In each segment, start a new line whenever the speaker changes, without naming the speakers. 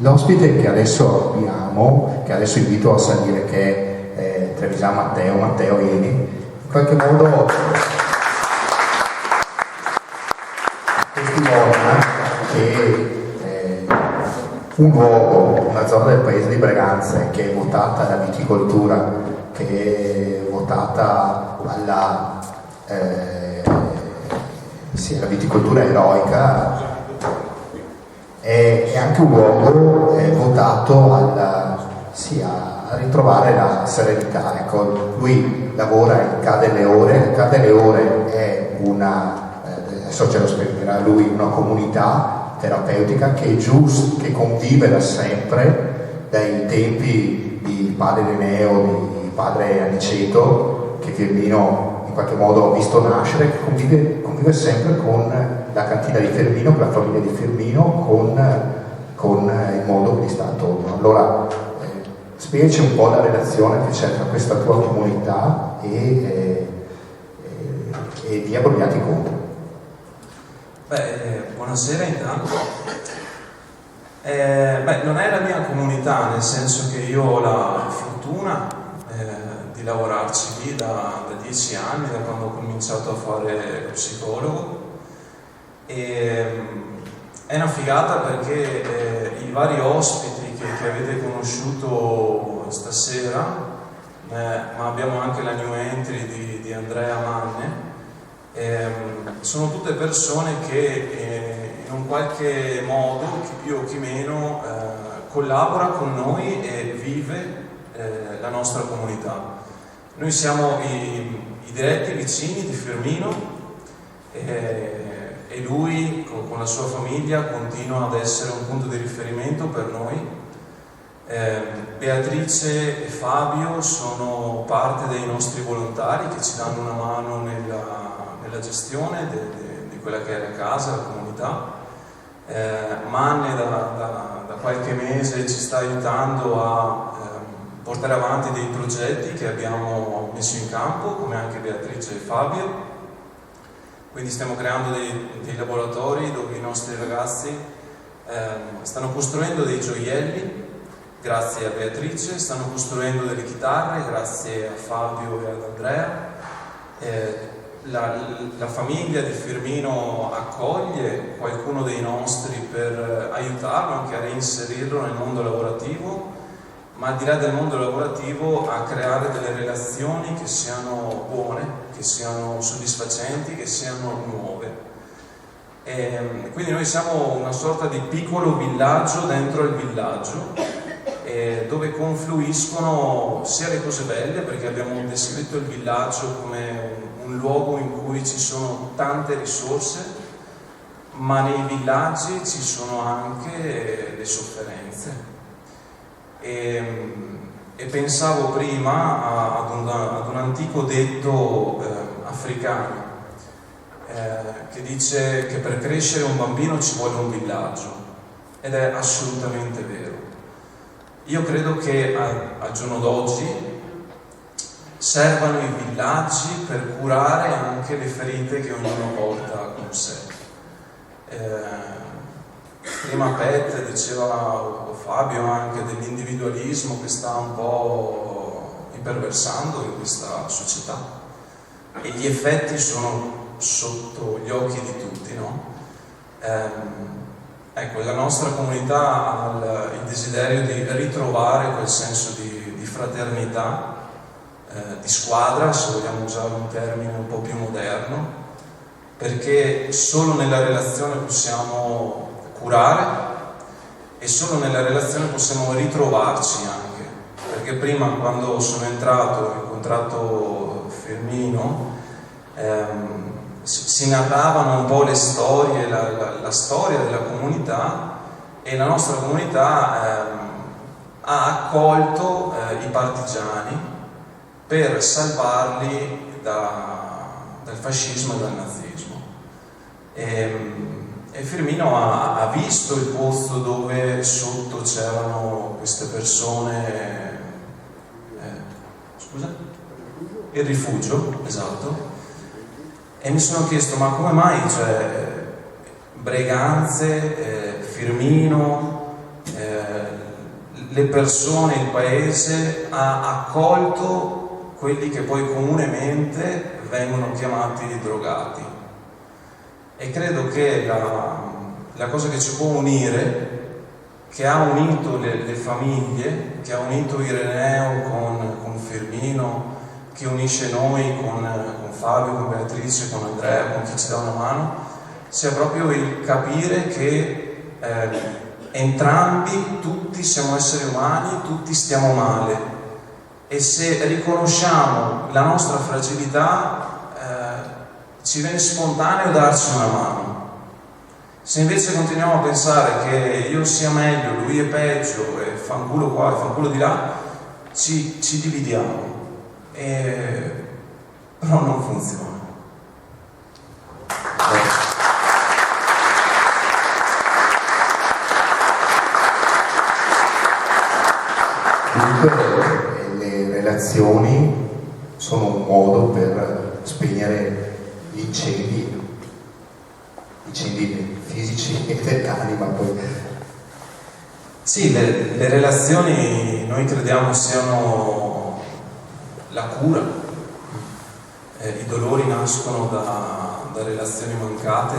L'ospite che adesso abbiamo, che adesso invito a salire, che è Trevisan Matteo, vieni, in qualche modo testimonia che un luogo, una zona del paese di Breganze che è votata alla viticoltura, che è votata alla viticoltura eroica, è anche un luogo votato a ritrovare la serenità. Ecco, lui lavora in Ca' delle Ore. Ca' delle Ore è adesso ce lo spiegherà lui, una comunità terapeutica che convive da sempre, dai tempi di padre Eneo, di padre Aniceto, che Firmino in qualche modo ha visto nascere, che convive sempre con la cantina di Firmino, con la famiglia di Firmino, con il mondo che gli sta attorno. Allora, spiegaci un po' la relazione che c'è tra questa tua comunità e via Borgati Conte.
Buonasera intanto. Non è la mia comunità, nel senso che io ho la fortuna di lavorarci lì da 10 anni, da quando ho cominciato a fare lo psicologo. È una figata perché i vari ospiti che avete conosciuto stasera, ma abbiamo anche la new entry di Andrea Manne, sono tutte persone che in un qualche modo, chi più o chi meno, collabora con noi e vive la nostra comunità. Noi siamo i diretti vicini di Firmino e lui con la sua famiglia continua ad essere un punto di riferimento per noi. Beatrice e Fabio sono parte dei nostri volontari che ci danno una mano nella gestione di quella che è la casa, la comunità. Manne da qualche mese ci sta aiutando a portare avanti dei progetti che abbiamo messo in campo, come anche Beatrice e Fabio. Quindi stiamo creando dei laboratori dove i nostri ragazzi stanno costruendo dei gioielli, grazie a Beatrice, stanno costruendo delle chitarre, grazie a Fabio e ad Andrea. La famiglia di Firmino accoglie qualcuno dei nostri per aiutarlo anche a reinserirlo nel mondo lavorativo, ma al di là del mondo lavorativo a creare delle relazioni che siano buone, che siano soddisfacenti, che siano nuove. Quindi noi siamo una sorta di piccolo villaggio dentro il villaggio, dove confluiscono sia le cose belle, perché abbiamo descritto il villaggio come un luogo in cui ci sono tante risorse, ma nei villaggi ci sono anche le sofferenze. E pensavo prima ad un antico detto africano che dice che per crescere un bambino ci vuole un villaggio, ed è assolutamente vero. Io credo che al giorno d'oggi servano i villaggi per curare anche le ferite che ognuno porta con sé. Prima Pet diceva, o Fabio anche, dell'individualismo che sta un po' imperversando in questa società, e gli effetti sono sotto gli occhi di tutti, no? Ecco, la nostra comunità ha il desiderio di ritrovare quel senso di fraternità, di squadra, se vogliamo usare un termine un po' più moderno, perché solo nella relazione possiamo curare e solo nella relazione possiamo ritrovarci anche, perché prima, quando sono entrato, ho incontrato Firmino, si narravano un po' le storie, la storia della comunità, e la nostra comunità ha accolto i partigiani per salvarli dal fascismo e dal nazismo. E Firmino ha visto il posto dove sotto c'erano queste persone, il rifugio, esatto, e mi sono chiesto, ma come mai, cioè, Breganze, Firmino, le persone, il paese ha accolto quelli che poi comunemente vengono chiamati drogati. E credo che la cosa che ci può unire, che ha unito le famiglie, che ha unito Ireneo con Firmino, che unisce noi con Fabio, con Beatrice, con Andrea, con chi ci dà una mano, sia proprio il capire che entrambi, tutti siamo esseri umani, tutti stiamo male, e se riconosciamo la nostra fragilità ci viene spontaneo darci una mano. Se invece continuiamo a pensare che io sia meglio, lui è peggio, e fanculo qua e fanculo di là, ci dividiamo, però non funziona.
Dunque le relazioni sono un modo per spegnere gli incendi fisici e dell'anima poi.
Sì, le relazioni noi crediamo siano la cura. I dolori nascono da relazioni mancate,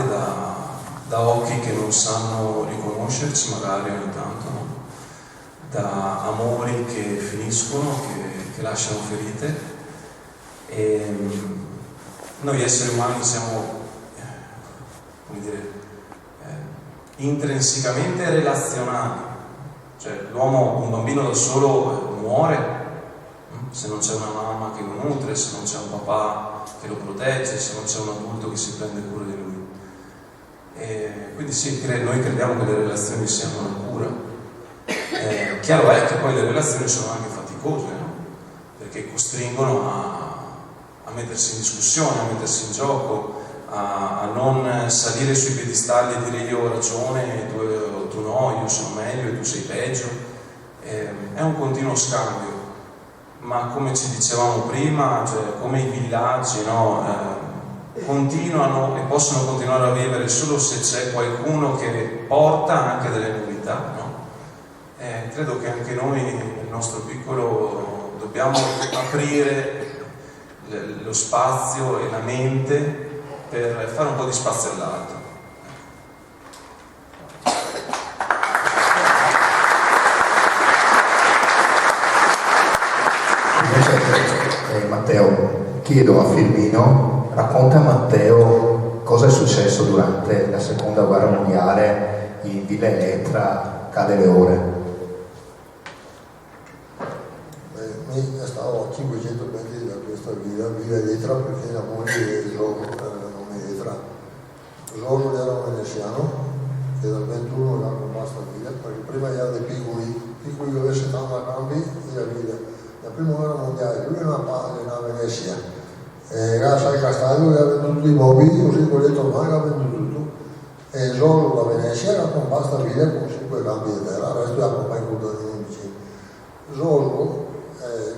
da occhi che non sanno riconoscerci magari ogni tanto, no? Da amori che finiscono, che lasciano ferite. E noi esseri umani siamo, come dire, intrinsecamente relazionali, cioè un bambino da solo muore se non c'è una mamma che lo nutre, se non c'è un papà che lo protegge, se non c'è un adulto che si prende cura di lui. E quindi sì, noi crediamo che le relazioni siano una cura. Chiaro è che poi le relazioni sono anche faticose, no? Perché costringono a mettersi in discussione, a mettersi in gioco, a non salire sui piedistalli e dire io ho ragione, tu no, io sono meglio e tu sei peggio. È un continuo scambio, ma come ci dicevamo prima, cioè, come i villaggi, no? Continuano e possono continuare a vivere solo se c'è qualcuno che porta anche delle novità, no? Credo che anche noi nel nostro piccolo dobbiamo aprire lo spazio e la mente per fare un po' di spazio all'altro.
Invece Matteo, chiedo a Firmino, racconta a Matteo cosa è successo durante la seconda guerra mondiale in Villa Elettra, Cade Leore.
Stavo a 500 metri da questa Villa Elettra, perché la moglie di Giorgio era il nome Elettra. Giorgio era un veneziano che dal 21 era composto a Villa, perché prima erano dei piccoli che avevano 70 campi e la Villa. La prima guerra mondiale, lui era a Venezia, grazie al castello aveva venduto i mobili, così con le tornate aveva venduto tutto. E Giorgio da Venezia era composto a Villa con 5 campi di terra, il resto era composto in contadini vicini. Giorgio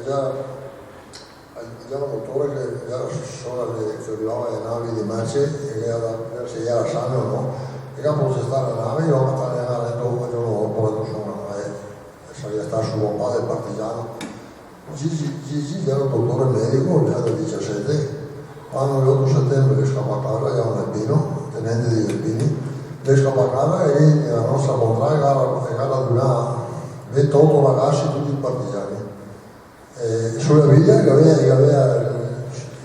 già un autore che era solo che arrivava alle navi di merce e che era se era sano o no, e che processava la nave, io ho fatto la nave dopo, giorno dopo, sarebbe stato su un po' del partigiano. Gigi era un dottore medico, ne ha da 17, quando l'8 settembre che scappa a casa, era un alpino, tenente di alpini, le scappa a casa e la nostra contraria era di una 28 ragazzi, tutti partigiani. Sulla via che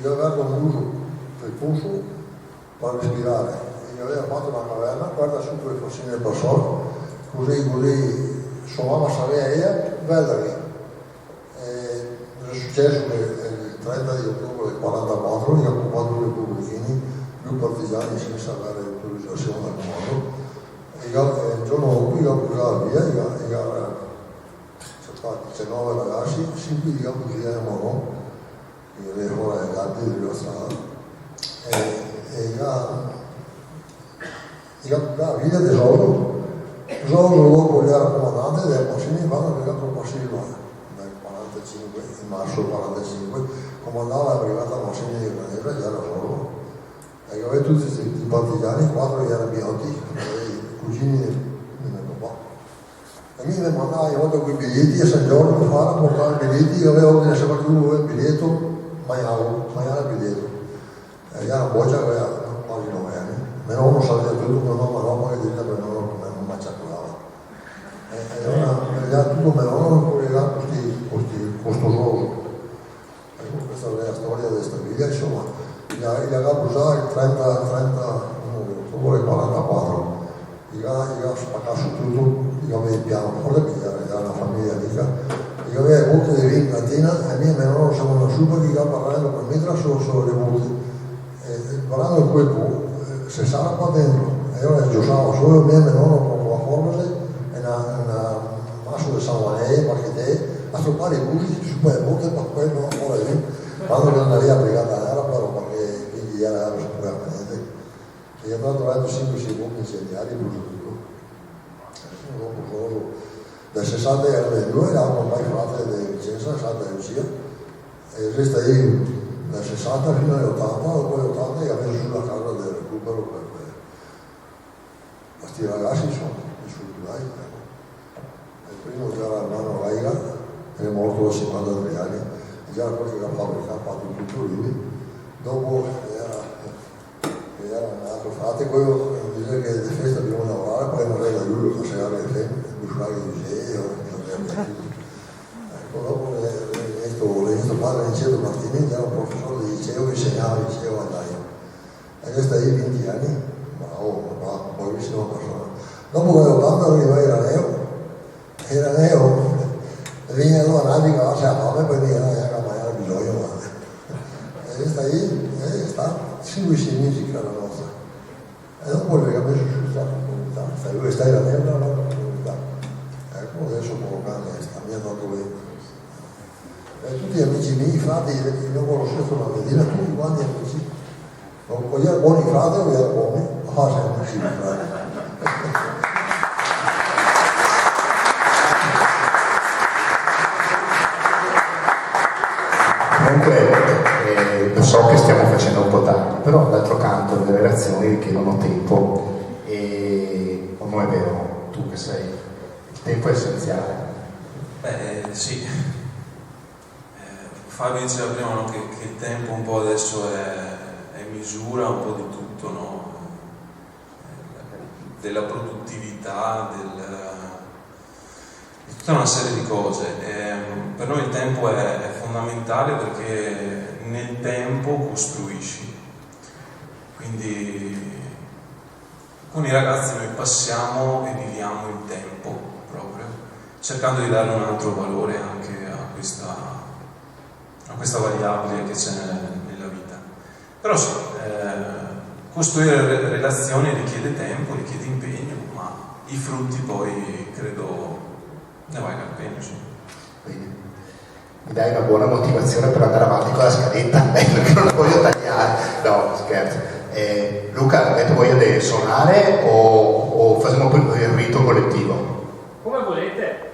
aveva conduso il polso per respirare, e gli aveva fatto una caverna, guarda su quei fossili del persone, così suonava Saveia, Vedari. È successo che il 30 di ottobre del 1944 gli occupato i repubblichini, più partigiani senza avere autorizzazione al mondo, e il giorno dopo gli ho accusato via, 19 ragazzi, 5 di campo di Moro, che le fuori ai gatti della strada, e la vita di Giorgio dopo gli era comandante del Massini, vanno legato al Massimo nel 45, in marzo 45, comandava la brigata Massini di Granera, gli era Giorgio, e aveva tutti i partigiani, 4 gli erano Biotti, i cugini di mio papà. E mi mandava in volta con i biglietti a San Giorgio per fare, portare i biglietti, io avevo che ne sapeva più il biglietto, mangiavo il biglietto. E era una boccia che aveva quasi 9 anni. Mio nonno sapeva tutto, mio nonno roba che diceva che non mi acciaccolava. E allora tutto mio nonno era costoso. Questa è la storia di questa via, insomma, gli aveva usato il 44, gli aveva spaccato su tutto, gli aveva il piano fuori, era una famiglia ricca, gli aveva molte di vino in mattina e mio nonno siamo andati su perché gli aveva parlato per me solo le volte. E parlando di quel se sarà qua dentro, e io le giocavo solo mio nonno con la forma e una masso di San Juanè, perché a trovare i busi su quelle volte per quello non fuori lì, quando non aveva brigata era però perché quindi era sicuramente. E abbiamo trovato 5-6 bombe incendiari bruciato tutto. Dopo solo dal 60 era del 2, eravamo ormai frate di Vicenza, Santa Lucia, e resta lì dal 60 fino agli 80, dopo gli 80 gli ha messo sulla casa del recupero per questi ragazzi sono vissuti là. Il primo era Armando Raiga, che è morto a 53 anni, e già quello che ha fatto tutto lui. Dopo era un altro frate, quello dice che le feste dobbiamo lavorare, poi non era lui lo faceva le femmine, il bussare di museo, ecco, dopo questo padre Liceo Martini era un professore di liceo che insegnava al liceo a Daio. E questo lì 20 anni, bravo, buonissima persona. Dopo quello tanto arriva Iraneo, veniva allora a dire che la fame, poi veniva a mangiare bisogno, e questa lì sta 5-6 mesi che era la nostra. E dopo lui ha messo su questa comunità, lui sta Iraneo nella nostra comunità. Ecco, adesso poco grande sta, mi ha dato lui. Tutti gli amici miei, i frati, io non conoscevo una medina, tutti quanti amici. O gli erano buoni frati o gli erano buoni, ma siamo amici di frati.
Comunque lo so che stiamo facendo un po' tardi, però d'altro canto le relazioni richiedono tempo e non è vero, tu che sei, il tempo è essenziale.
Beh, sì. Fabio diceva prima, no, che il tempo un po' adesso è misura un po' di tutto, no? Della produttività, di tutta una serie di cose. Per noi il tempo è fondamentale perché nel tempo costruisci. Quindi con i ragazzi noi passiamo e viviamo il tempo proprio, cercando di dare un altro valore anche a questa variabile che c'è nella vita. Però sì, costruire relazioni richiede tempo, richiede impegno, ma i frutti poi credo ne valga la pena. Sì.
Quindi, mi dai una buona motivazione per andare avanti con la scaletta, perché non la voglio tagliare. No, scherzo. Luca, avete voglia di suonare o facciamo il rito collettivo?
Come volete.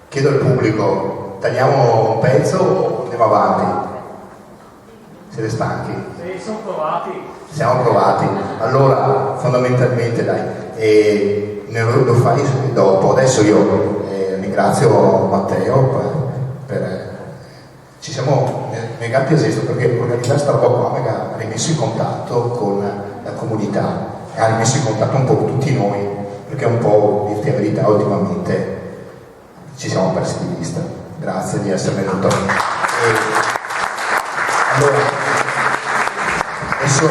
Chiedo al pubblico, tagliamo un pezzo o andiamo avanti? Siete stanchi?
Sì, sono provati.
Siamo provati. Allora, fondamentalmente dai, lo fai dopo. Adesso io ringrazio Matteo ci siamo negati a questo perché organizzare questa roba qua mi ha rimesso in contatto con la comunità e ha rimesso in contatto un po' con tutti noi, perché un po', dirti la verità, ultimamente ci siamo persi di vista. Grazie di essere venuto. Allora, adesso